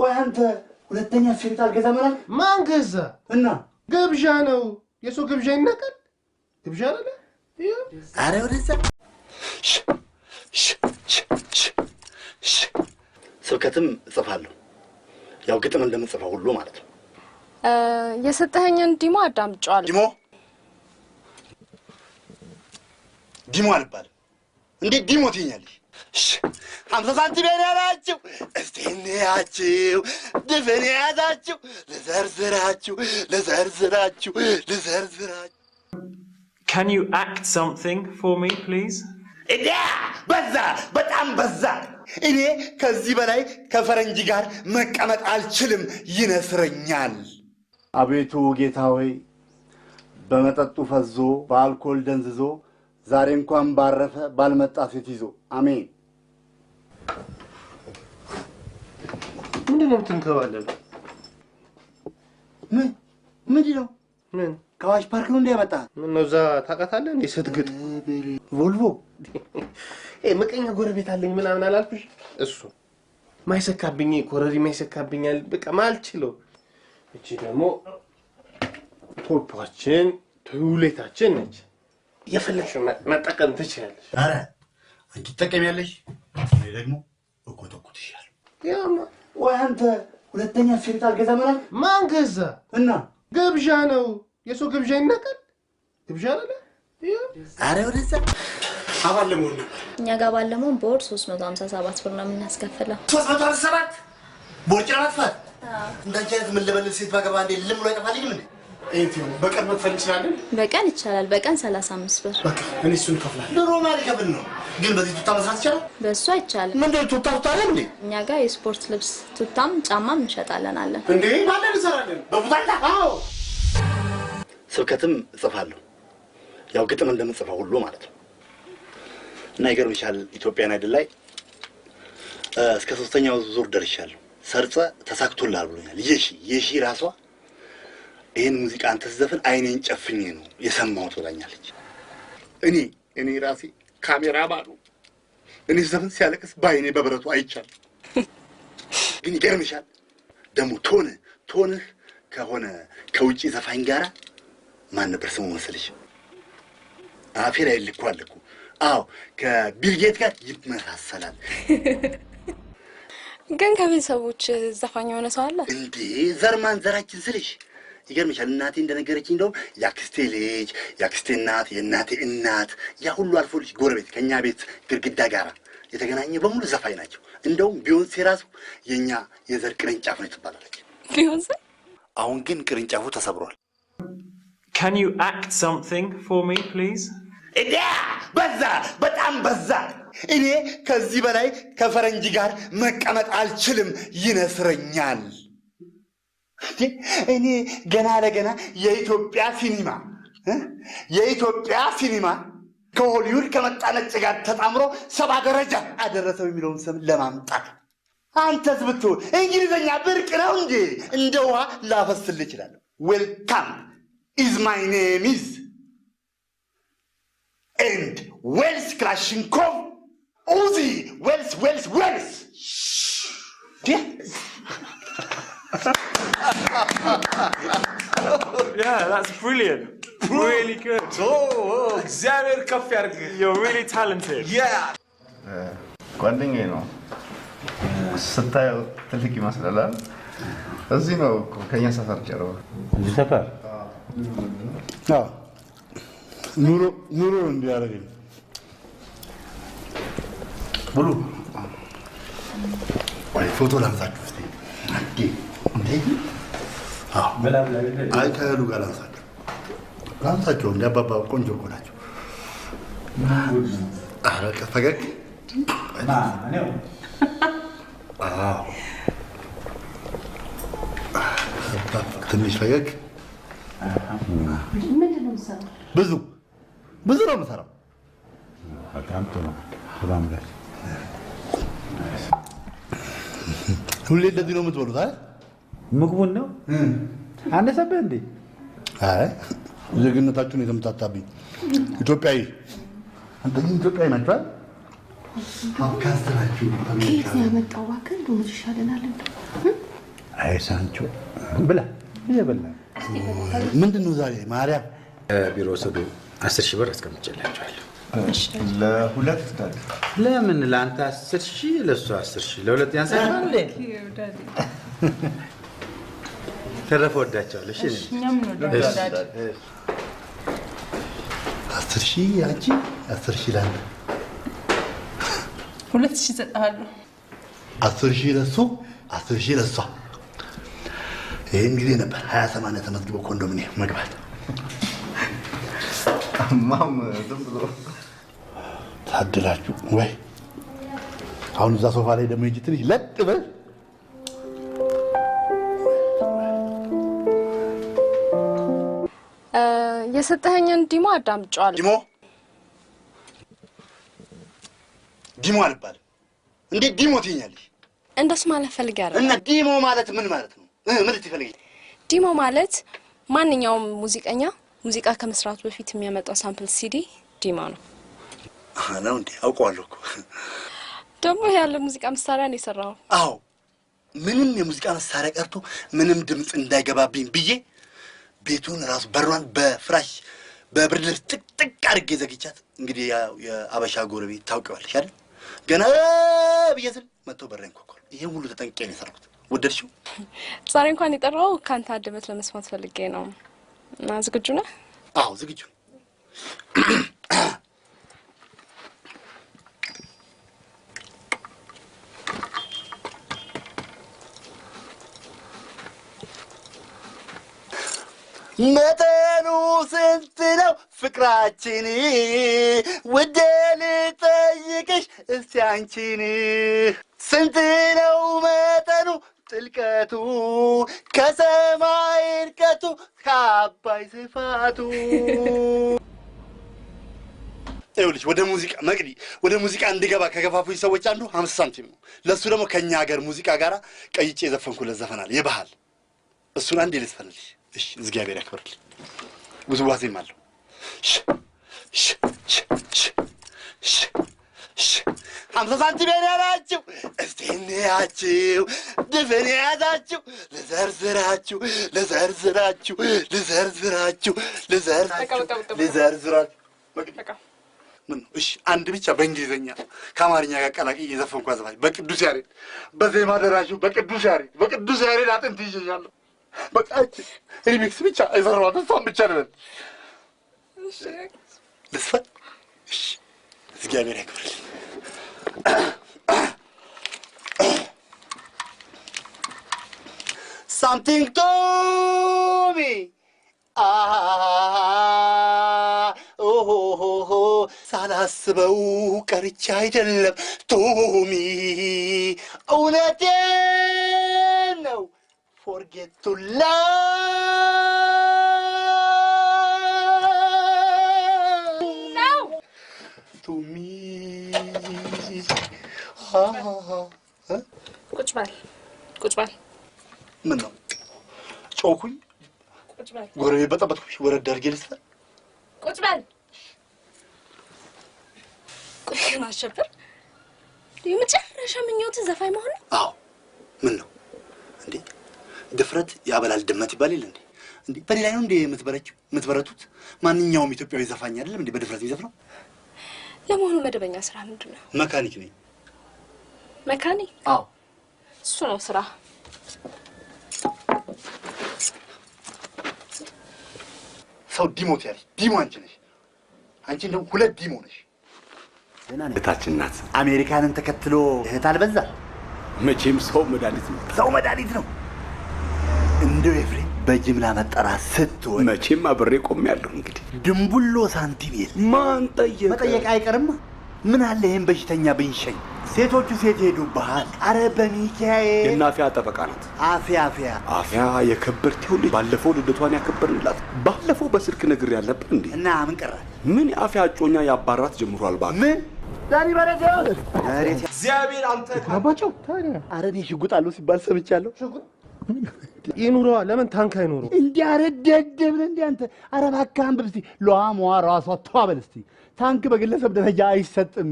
ቆይ አንተ ሁለተኛ ሴት አልገዛም ማን ገዛ እና ግብዣ ነው የሰው ግብዣ ይነካል ግብዣ አይደለ አረ ወደዛ ስብከትም ጽፋለሁ ያው ግጥም እንደምጽፈው ሁሉ ማለት ነው የሰጠኸኝን ዲሞ አዳምጫለሁ ዲሞ አልባል እንዴ ዲሞ ትኛለሽ 50 ሳንቲም ያላችሁ እስቲንያችሁ ድፍን ያዛችሁ ለዘርዝራችሁ Can you act something for me please? በዛ በጣም በዛ እኔ ከዚህ በላይ ከፈረንጅ ጋር መቀመጥ አልችልም ይነስረኛል አቤቱ ጌታ ሆይ በመጠጡ ፈዞ በአልኮል ደንዝዞ ዛሬ እንኳን ባረፈ ባልመጣ ሴት ይዞ አሜን ምንድነው ትንከባለለ ምንድነው ምን ከዋሽ ፓርክ ነው እንዲያመጣ ምን ነው ዛ ታቀታለ እንዴ ስትግጥ ቮልቮ መቀኛ ጎረቤት አለኝ ምናምን አላልኩሽ እሱ ማይሰካብኝ ኮረሪ ማይሰካብኛል በቃ ማልችለው እቺ ደግሞ ፖፖችን ቱሌታችን ነች የፈለግሽው መጠቀም ትችያለሽ አረ አንቺ ተጠቀሚያለሽ እኔ ደግሞ እኮተኩትሻለሁ ያማ ወይ አንተ ሁለተኛ ሴት አልገዛም ማን ገዛ እና ግብዣ ነው የሰው ግብዣ ይነካል ግብዣ አይደለ አረ ወደዛ አባለሙን እኛ ጋር ባለሙን ቦርድ 357 ብር ነው የምናስከፍለው 357 ቦርጭ አጥፋት እንዳንቺት ምን ለበል ሴት ባገባ እንደ ልም ብሎ አይጠፋልኝም እንዴ እንዴ በቀን መክፈል ይችላል በቀን ይቻላል በቀን 35 ብር በቃ እኔ እሱን ከፍላለሁ ኖርማል ይከፍል ነው ግን በዚህ ቱታ መስራት ይችላል በእሱ አይቻልም ምንድነው ቱታ ታለም እንዴ እኛ ጋር የስፖርት ልብስ ቱታም ጫማም እንሸጣለን አለ እንዴ ማለት እንሰራለን በቡታታ አዎ ስብከትም ጽፋለሁ ያው ግጥም እንደምጽፈው ሁሉ ማለት ነው እና ይገርምሻል ኢትዮጵያን አይደል ላይ እስከ 3ኛው ዙር ደርሻለሁ ሰርጸ ተሳክቶላል ብሎኛል የሺ ራሷ ይሄን ሙዚቃ አንተ ዘፈን አይኔን ጨፍኜ ነው የሰማሁት ብላኛለች እኔ ራሴ ካሜራ ባሉ እኔ ዘፈን ሲያለቅስ ባይኔ በብረቱ አይቻል ግን ይገርምሻል ደሞ ቶንህ ከሆነ ከውጪ ዘፋኝ ጋራ ማን ነበር ስሙ መሰለሽ አፌ ላይ ልኳልኩ አዎ ከቢልጌት ጋር ይመሳሰላል ግን ከቤተሰቦች ዘፋኝ ሆነ ሰው አለ እንዴ ዘርማን ዘራችን ስልሽ ይገርምሻል እናቴ እንደነገረችኝ ነው ያክስቴ ልጅ ያክስቴ እናት የእናቴ እናት ያ ሁሉ አልፎልሽ ጎረቤት ከኛ ቤት ግድግዳ ጋራ የተገናኘ በሙሉ ዘፋኝ ናቸው እንደውም ቢዮንሴ ራሱ የኛ የዘር ቅርንጫፍ ነው ትባላለች ቢዮንሴ አሁን ግን ቅርንጫፉ ተሰብሯል Can you act something for me please? በዛ በጣም በዛ እኔ ከዚህ በላይ ከፈረንጅ ጋር መቀመጥ አልችልም ይነስረኛል እኔ ገና ለገና የኢትዮጵያ ሲኒማ ከሆሊውድ ከመጣ ነጭ ጋር ተጣምሮ 7 ደረጃ አደረሰው የሚለውን ስም ለማምጣት አንተስ ብትሆን እንግሊዘኛ ብርቅ ነው እንጂ እንደዋ ላፈስል ይችላል ዌልካም is my name is and Wells Kalashnikov Uzi Wells Yeah, that's brilliant. Really good. Oh, Xavier Kafyarg. You're really talented. Yeah. ጓደኛዬ ነው ስታየው ትልቅ ይመስላል እዚህ ነው ከኛ ሰፈር ጀርባ እዚህ ሰፈር ኑሮ እንዲያደርግኝ ብሉ ወይ ፎቶ ላንሳችሁ እስቲ እንዴ አይ ከሉ ጋር ላንሳችሁ እንደ አባባ ቆንጆ እኮ ናቸው አረ ፈገግ ትንሽ ፈገግ ምንድነው የምትሰራው? ብዙ ነው የምሰራው። በጣም ጥሩ ሰላም ጋር ሁሌ እንደዚህ ነው የምትበሉት አይደል? ምግቡን ነው አነሰብህ እንዴ? አይ ዜግነታችሁን የተምታታብኝ ኢትዮጵያዊ አንተ ኢትዮጵያዊ ናችሁ አይደል? ከየት ነው ያመጣው? እባክህ እንደው ይሻለናል እንደው አይ ሳንቾ ብላ ይበላ ምንድን ነው ዛሬ ማርያም ቢሮ ወሰዱ 10 ሺህ ብር አስቀምጬላችኋለሁ። ለሁለት ዳድ ለምን ለአንተ 10 ሺህ ለእሱ 10 ሺህ ለሁለት ያንሳል እንዴ? ተረፈ ወዳቸዋለሁ። እሺ እኛም እንወዳለን። 10 ሺህ አንቺ 10 ሺህ ላንተ 2000 እሰጥሃለሁ። 10 ሺህ ለሱ 10 ሺህ ለሷ። ይሄን ጊዜ ነበር 28 ተመዝግቦ ኮንዶሚኒየም መግባት። ማም ዝም ብሎ ታድላችሁ ወይ? አሁን እዛ ሶፋ ላይ ደግሞ ሂጂ ትንሽ ለጥ በል። የሰጠኸኝን ዲሞ አዳምጫለሁ። ዲሞ አልባልም። እንዴት ዲሞ ትይኛለሽ? እንደሱ ማለት ፈልጌ አይደል? እና ዲሞ ማለት ምን ማለት ነው? ምን ልትፈልጊ? ዲሞ ማለት ማንኛውም ሙዚቀኛ ሙዚቃ ከመስራቱ በፊት የሚያመጣው ሳምፕል ሲዲ ዲሞ ነው። ነው እንዴ? አውቀዋለሁ እኮ። ደግሞ ያለ ሙዚቃ መሳሪያ ነው የሰራው። አዎ ምንም የሙዚቃ መሳሪያ ቀርቶ ምንም ድምጽ እንዳይገባብኝ ብዬ ቤቱን ራሱ በሯን በፍራሽ በብርድ ልብስ ጥቅጥቅ አድርጌ ዘግቻት። እንግዲህ ያው የአበሻ ጎረቤት ታውቂዋለሽ አይደል? ገና ብዬ ስል መጥቶ በረኝ ኮኮል። ይሄን ሁሉ ተጠንቅቄ ነው የሰራሁት። ወደድሽው? ዛሬ እንኳን የጠራው ካንተ አድመት ለመስማት ፈልጌ ነው። እና ዝግጁ ነህ? አዎ ዝግጁ። መጠኑ ስንት ነው ፍቅራችን? ውዴ ልጠይቅሽ እስቲ አንቺን ስንት ነው መጠኑ ጥልቀቱ ከሰማይ ርቀቱ ከአባይ ስፋቱ? ይኸውልሽ ወደ ሙዚቃ መቅዲ ወደ ሙዚቃ እንድገባ ከገፋፉኝ ሰዎች አንዱ 50 ሳንቲም ነው። ለሱ ደግሞ ከኛ ሀገር ሙዚቃ ጋራ ቀይጬ የዘፈንኩለት ዘፈናል የባህል እሱን አንዴ ልስፈልልሽ። እሺ እግዚአብሔር ያክብርልኝ። ውዝዋዜም አለው። 50 ሳንቲም ያላችሁ እስቲ እንያችሁ ድፍን ያዛችሁ ልዘርዝራችሁ ልዘርዝራችሁ ልዘርዝራችሁ ልዘርዝራችሁ ምን? እሺ አንድ ብቻ በእንግሊዘኛ ከአማርኛ ጋር ቀላቅዬ የዘፈንኩ ዘፋኝ በቅዱስ ያሬድ በዜማ ደራሹ በቅዱስ ያሬድ አጥንት ይዤሻለሁ። በቃ ሪሚክስ ብቻ የሰራኋት እሷን ብቻ ልበል። እሺ ልስፈን። እሺ እግዚአብሔር ያክብርልኝ። Something to me. ሳላስበው ቀርቼ አይደለም ቶሚ እውነቴን ነው forget to love ነው to me ቁጭ በል ምን ነው ጮኩኝ ቁጭ በል ጎረቤት በጠበጥኩሽ ወረድ አድርጌ ልስፈ ቁጭ በል ቆይ ማሸበር የመጨረሻ ምኞት ዘፋኝ መሆን ነው? አዎ ምን ነው እንዴ ድፍረት ያበላል ድመት ይባል የለ እንዴ? እንዴ በሌላ ነው እንዴ የምትበረቱት? ማንኛውም ኢትዮጵያዊ ዘፋኝ አይደለም እንዴ በድፍረት ይዘፍነው? ለመሆኑ መደበኛ ስራ ምንድነው? መካኒክ ነኝ። መካኒክ? አዎ እሱ ነው ስራ። ሰው ዲሞት ያለሽ ዲሞ አንቺ ነሽ። አንቺ እንደውም ሁለት ዲሞ ነሽ። እህታችን ናት። አሜሪካንን ተከትሎ እህት አልበዛ። መቼም ሰው መድኃኒት ነው። ሰው መድኃኒት ነው። እንደው ኤፍሬም በጅምላ መጠራት ስትሆን መቼም አብሬ ቆሜያለሁ። እንግዲህ ድንቡሎ ሳንቲም የለ ማን ጠየቀ? መጠየቅ አይቀርም። ምን አለ ይሄን በሽተኛ ብንሸኝ? ሴቶቹ ሴት ሄዱብሃል። አረ በሚካኤል የናፊያ ጠበቃ ናት። አፍያ የከበርቴው ልጅ ባለፈው ልደቷን ያከበርንላት። ባለፈው በስልክ ነግሬ ያልነበር እንዴ? እና ምን ቀረ? ምን የአፍያ እጮኛ ያባራት ጀምሯል። ባክ ምን ዛሬ በረጃው እግዚአብሔር አንተ አባቸው ታዲያ አረ እኔ ሽጉጥ አለው ሲባል ሰምቻለሁ። ይኑረዋ ለምን ታንክ አይኖረው? እንዲያረደደብ እንዴ አንተ? አረ እባክህ አንብብ እስቲ። ሏሟ ራሷ ተዋበል እስቲ። ታንክ በግለሰብ ደረጃ አይሰጥም።